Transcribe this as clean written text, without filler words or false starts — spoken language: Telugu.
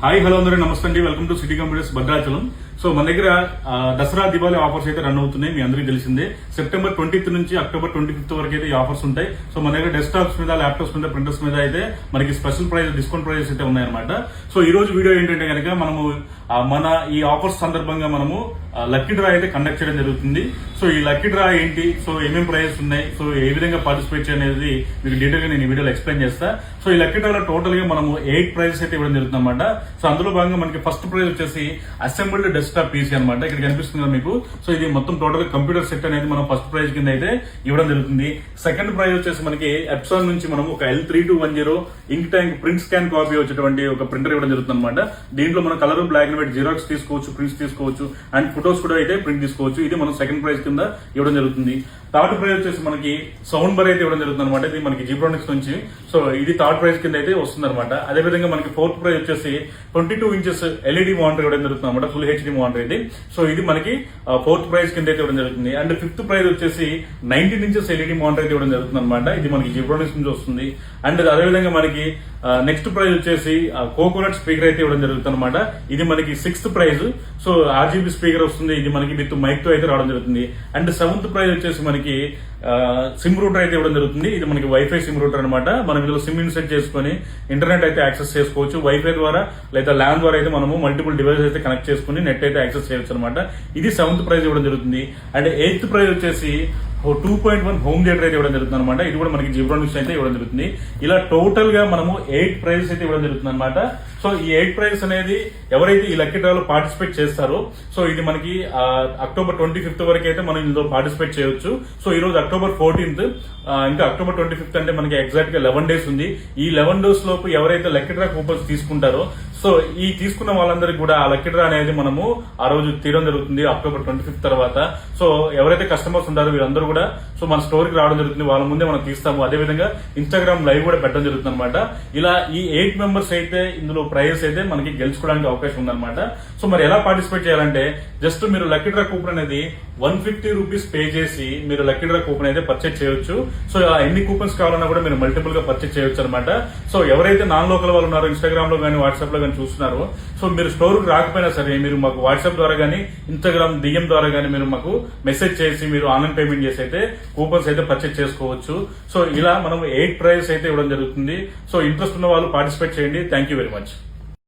హాయ్ హలో అందరూ నమస్తే అండి. Welcome to city computers Bhadrachalam. So మన దగ్గర దసరా దివాళీ ఆఫర్స్ అయితే రన్ అవుతున్నాయి. మీ అందరికీ తెలిసిందే. సెప్టెంబర్ 20th నుంచి అక్టోబర్ 25th వరకు అయితే ఈ ఆఫర్స్ ఉంటాయి. సో మన దగ్గర డెస్క్టాప్స్ మీద, ల్యాప్టాప్స్ మీద, ప్రింటర్స్ మీద అయితే మనకి స్పెషల్ ప్రైస్, డిస్కౌంట్ ప్రైజెస్ అయితే ఉన్నాయన్నమాట. సో ఈ రోజు వీడియో ఏంటంటే కనుక మనము మన ఈ ఆఫర్స్ సందర్భంగా మనము లక్కీ డ్రా అయితే కండక్ట్ చేయడం జరుగుతుంది. సో ఈ లక్కీ డ్రా ఏంటి, సో ఏమేమి ప్రైజెస్ ఉన్నాయి, సో ఏ విధంగా పార్టిసిపేట్ అనేది మీకు డీటెయిల్ గా నేను ఈ వీడియోలో ఎక్స్ప్లెయిన్ చేస్తా. సో ఈ లక్కీ డ్రాలో టోటల్ గా మనము 8 ప్రైజెస్ అయితే ఇవ్వడం జరుగుతుంది అనమాట. సో అందులో భాగంగా మనకి ఫస్ట్ ప్రైజ్ వచ్చేసి అసెంబ్ల్డ్ డెస్క్టాప్ పీసీ అనమాట. ఇక్కడ కనిపిస్తుంది కదా మీకు. సో ఇది మొత్తం టోటల్ కంప్యూటర్ సెట్ అనేది మనం ఫస్ట్ ప్రైజ్ కింద అయితే ఇవ్వడం జరుగుతుంది. సెకండ్ ప్రైజ్ వచ్చేసి మనకి ఎప్సాన్ నుంచి మనం ఒక L3210 ink tank print scan copy వచ్చేటువంటి ఒక ప్రింటర్ ఇవ్వడం జరుగుతుంది అనమాట. దీంట్లో మనం colour, black and white, xerox తీసుకోవచ్చు, ప్రింట్స్ తీసుకోవచ్చు అండ్ ఫొటోస్ కూడా అయితే ప్రింట్ తీసుకోవచ్చు. ఇది మనం సెకండ్ ప్రైజ్ కింద ఇవ్వడం జరుగుతుంది. థర్డ్ ప్రైజ్ వచ్చేసి మనకి సౌండ్ బార్ అయితే ఇవ్వడం జరుగుతుంది అనమాట. ఇది మనకి జీబ్రానిక్స్ నుంచి. సో ఇది థర్డ్ ప్రైజ్ కింద అయితే వస్తుంది అనమాట. అదేవిధంగా మనకి ఫోర్త్ ప్రైజ్ వచ్చేసి 22 inches LED మానిటర్ ఇవ్వడం జరుగుతుంది అనమాట. ఫుల్ HD మానిటర్ ఇది. సో ఇది మనకి ఫోర్త్ ప్రైజ్ కింద అయితే ఇవ్వడం జరుగుతుంది. అండ్ ఫిఫ్త్ ప్రైజ్ వచ్చేసి 19 inches LED మానిటర్ అయితే ఇవ్వడం జరుగుతుంది అనమాట. ఇది మనకి జీబ్రానిక్స్ నుంచి వస్తుంది. అండ్ అదేవిధంగా మనకి నెక్స్ట్ ప్రైజ్ వచ్చేసి కోకోనట్ స్పీకర్ అయితే ఇవ్వడం జరుగుతుంది అనమాట. ఇది మనకి 6th praise. So RGB speaker వస్తుంది. ఇది మనకి విత్ మైక్ తో అయితే రావడం జరుగుతుంది. అండ్ 7th ప్రైజ్ వచ్చేసి మనకి సిమ్ రూటర్ అయితే ఇవ్వడం జరుగుతుంది. ఇది మనకి వైఫై సిమ్ రూటర్ అనమాట. మనం ఇందులో సిమ్ ఇన్సెట్ చేసుకుని ఇంటర్నెట్ అయితే యాక్సెస్ చేసుకోవచ్చు. వైఫై ద్వారా లేదా ల్యాన్ ద్వారా అయితే మనము మల్టిపుల్ డివైసెస్ అయితే కనెక్ట్ చేసుకుని నెట్ అయితే యాక్సెస్ చేయొచ్చు అనమాట. ఇది 7th ప్రైజ్ ఇవ్వడం జరుగుతుంది. అండ్ 8th ప్రైజ్ వచ్చేసి 2.1 హోమ్ థియేటర్ అయితే ఇవ్వడం జరుగుతుంది అనమాట. ఇది కూడా మనకి జీబ్రానిక్స్ అయితే ఇవ్వడం జరుగుతుంది. ఇలా టోటల్ గా మనము 8 ప్రైజెస్ అయితే ఇవ్వడం జరుగుతుంది అనమాట. సో ఈ 8 ప్రైజెస్ అనేది ఎవరైతే ఈ లక్కీ డ్రాలో పార్టిసిపేట్ చేస్తారో, సో ఇది మనకి అక్టోబర్ 25th వరకు అయితే మనం ఇందులో పార్టిసిపేట్ చేయొచ్చు. సో ఈ రోజు అక్టోబర్ 14th, ఇంకా అక్టోబర్ 25th అంటే మనకి ఎగ్జాక్ట్ గా 11 days ఉంది. ఈ 11 days లోపు ఎవరైతే లక్కీ డ్రా కూపన్స్ తీసుకుంటారో, సో ఈ తీసుకున్న వాళ్ళందరికీ కూడా ఆ లక్కీ డ్రా అనేది మనము ఆ రోజు తీయడం జరుగుతుంది అక్టోబర్ 25th తర్వాత. సో ఎవరైతే కస్టమర్స్ ఉంటారో వీరందరూ కూడా సో మన స్టోర్ కి రావడం జరుగుతుంది. వాళ్ళ ముందే మనం తీస్తాము. అదేవిధంగా ఇన్స్టాగ్రామ్ లైవ్ కూడా పెట్టడం జరుగుతుంది అనమాట. ఇలా ఈ 8 members అయితే ఇందులో ప్రైజెస్ అయితే మనకి గెలుచుకోవడానికి అవకాశం ఉందన్నమాట. సో మరి ఎలా పార్టిసిపేట్ చేయాలంటే జస్ట్ మీరు లక్కీ డ్రా కూపన్ అనేది 150 rupees పే చేసి మీరు లక్కీ డ్రా కూపన్ అయితే పర్చేజ్ చేయొచ్చు. సో ఎన్ని కూపన్స్ కావాలన్నా కూడా మీరు మల్టిపుల్ గా పర్చేజ్ చేయొచ్చు అనమాట. సో ఎవరైతే నాన్ లోకల్ వాళ్ళు ఉన్నారో, ఇన్స్టాగ్రామ్ లో కానీ వాట్సాప్ లో కానీ చూస్తున్నారో, సో మీరు స్టోర్ కి రాకపోయినా సరే మీరు మాకు వాట్సాప్ ద్వారా కానీ, ఇన్స్టాగ్రామ్ DM ద్వారా కానీ మీరు మాకు మెసేజ్ చేసి మీరు ఆన్లైన్ పేమెంట్ చేసి అయితే కూపన్స్ అయితే పర్చేజ్ చేసుకోవచ్చు. సో ఇలా మనం 8 ప్రైజెస్ అయితే ఇవ్వడం జరుగుతుంది. సో ఇంట్రెస్ట్ ఉన్న వాళ్ళు పార్టిసిపేట్ చేయండి. Thank you very much.